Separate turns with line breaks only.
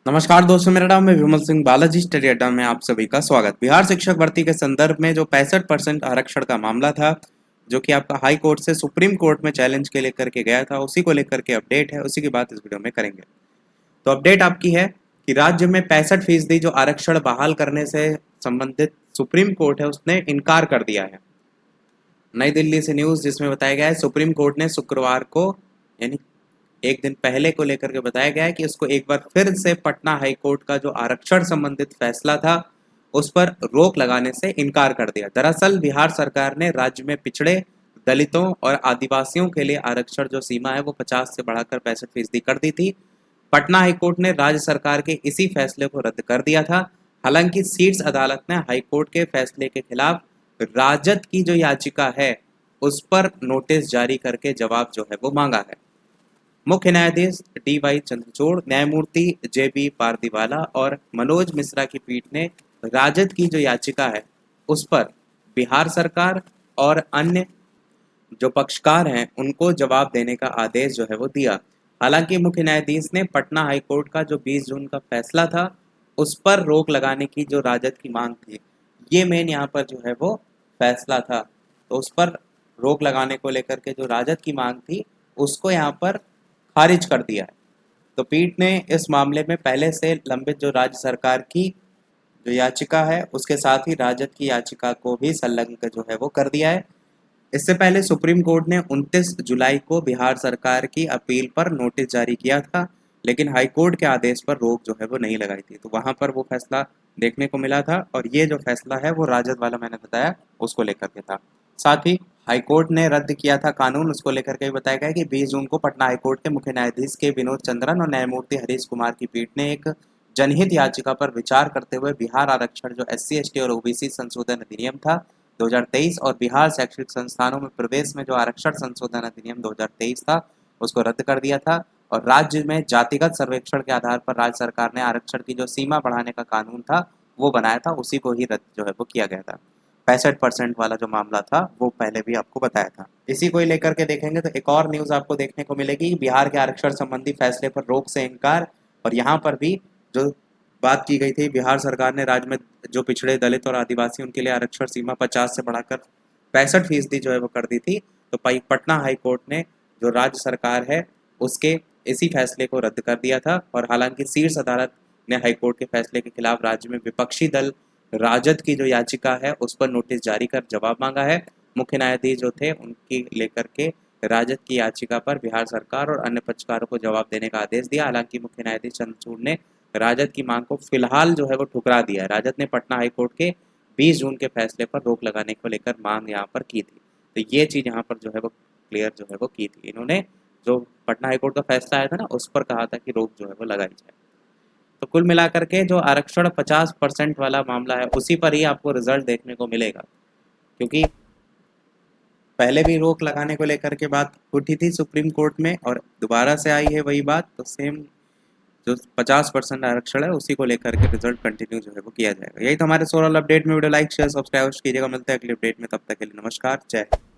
नमस्कार दोस्तों, मेरा नाम है विमल सिंह। बालाजी स्टडी अड्डा में आप सभी का स्वागत। बिहार शिक्षक भर्ती के संदर्भ में जो 65% आरक्षण का मामला था, जो कि आपका हाई कोर्ट से सुप्रीम कोर्ट में चैलेंज के लेकर के गया था, उसी को लेकर के अपडेट है, उसी की बात इस वीडियो में करेंगे। तो अपडेट आपकी है कि राज्य में 65% जो आरक्षण बहाल करने से संबंधित सुप्रीम कोर्ट है, उसने इनकार कर दिया है। नई दिल्ली से न्यूज़ जिसमें बताया गया है सुप्रीम कोर्ट ने शुक्रवार को, यानी एक दिन पहले को लेकर के बताया गया है कि उसको एक बार फिर से पटना हाई कोर्ट का जो आरक्षण संबंधित फैसला था उस पर रोक लगाने से इनकार कर दिया। दरअसल बिहार सरकार ने राज्य में पिछड़े दलितों और आदिवासियों के लिए आरक्षण जो सीमा है वो 50 से बढ़ाकर 65% कर दी थी। पटना हाईकोर्ट ने राज्य सरकार के इसी फैसले को रद्द कर दिया था। हालांकि शीर्ष अदालत ने हाईकोर्ट के फैसले के खिलाफ राजद की जो याचिका है उस पर नोटिस जारी करके जवाब जो है वो मांगा है। मुख्य न्यायाधीश डी.वाई. चंद्रचूड़, न्यायमूर्ति जे.बी. पारदीवाला और मनोज मिश्रा की पीठ ने राजद की जो याचिका है उस पर बिहार सरकार और अन्य जो पक्षकार हैं उनको जवाब देने का आदेश जो है वो दिया। हालांकि मुख्य न्यायाधीश ने पटना हाईकोर्ट का जो 20 जून का फैसला था उस पर रोक लगाने की जो राजद की मांग थी, ये मेन यहाँ पर जो है वो फैसला था, तो उस पर रोक लगाने को लेकर के जो राजद की मांग थी उसको यहाँ पर खारिज कर दिया है। तो पीठ ने इस मामले में पहले से लंबित जो राज्य सरकार की जो याचिका है उसके साथ ही राजद की याचिका को भी संलग्न जो है वो कर दिया है। इससे पहले सुप्रीम कोर्ट ने 29 जुलाई को बिहार सरकार की अपील पर नोटिस जारी किया था, लेकिन हाईकोर्ट के आदेश पर रोक जो है वो नहीं लगाई थी। तो वहां पर वो फैसला देखने को मिला था और ये जो फैसला है वो राजद वाला मैंने बताया उसको लेकर के था। साथ ही हाईकोर्ट ने रद्द किया था कानून, उसको लेकर के भी बताया गया कि 20 जून को पटना हाईकोर्ट के मुख्य न्यायाधीश के विनोद चंद्रन और न्यायमूर्ति हरीश कुमार की पीठ ने एक जनहित याचिका पर विचार करते हुए बिहार आरक्षण जो SC, ST और OBC संशोधन अधिनियम था 2023 और बिहार शैक्षिक संस्थानों में प्रवेश में जो आरक्षण संशोधन अधिनियम 2023 था उसको रद्द कर दिया था। और राज्य में जातिगत सर्वेक्षण के आधार पर राज्य सरकार ने आरक्षण की जो सीमा बढ़ाने का कानून था वो बनाया था, उसी को ही रद्द जो है वो किया गया था। 65% वाला जो मामला था वो पहले भी आपको बताया था। इसी को ही लेकर के देखेंगे तो एक और न्यूज़ आपको देखने को मिलेगी, बिहार के आरक्षण संबंधी फैसले पर रोक से इनकार। और यहाँ पर भी जो बात की गई थी, बिहार सरकार ने राज्य में जो पिछड़े दलित और आदिवासी उनके लिए आरक्षण सीमा 50 से बढ़ाकर 65% जो है वो कर दी थी। तो पटना हाई कोर्ट ने जो राज्य सरकार है उसके इसी फैसले को रद्द कर दिया था। और हालांकि शीर्ष अदालत ने हाईकोर्ट के फैसले के खिलाफ राज्य में विपक्षी दल राजद की जो याचिका है उस पर नोटिस जारी कर जवाब मांगा है। मुख्य न्यायाधीश जो थे उनकी लेकर के राजद की याचिका पर बिहार सरकार और अन्य पक्षकारों को जवाब देने का आदेश दिया। हालांकि मुख्य न्यायाधीश चंद्रचूड़ ने राजद की मांग को फिलहाल जो है वो ठुकरा दिया है। राजद ने पटना हाईकोर्ट के 20 जून के फैसले पर रोक लगाने को लेकर मांग यहाँ पर की थी। तो ये चीज़ यहाँ पर जो है वो क्लियर जो है वो की थी। इन्होंने जो पटना हाईकोर्ट का फैसला आया था ना उस पर कहा था कि रोक जो है वो लगाई जाए। तो कुल मिलाकर के जो आरक्षण 50% वाला मामला है उसी पर ही आपको रिजल्ट देखने को मिलेगा, क्योंकि पहले भी रोक लगाने को लेकर के बात उठी थी सुप्रीम कोर्ट में और दोबारा से आई है वही बात। तो सेम जो 50% आरक्षण है उसी को लेकर के रिजल्ट कंटिन्यू जो है वो किया जाएगा। यही तो हमारे सोशल अपडेट में। वीडियो लाइक शेयर सब्सक्राइब कीजिएगा। मिलते हैं अगली अपडेट में, तब तक के लिए नमस्कार, जय हिंद।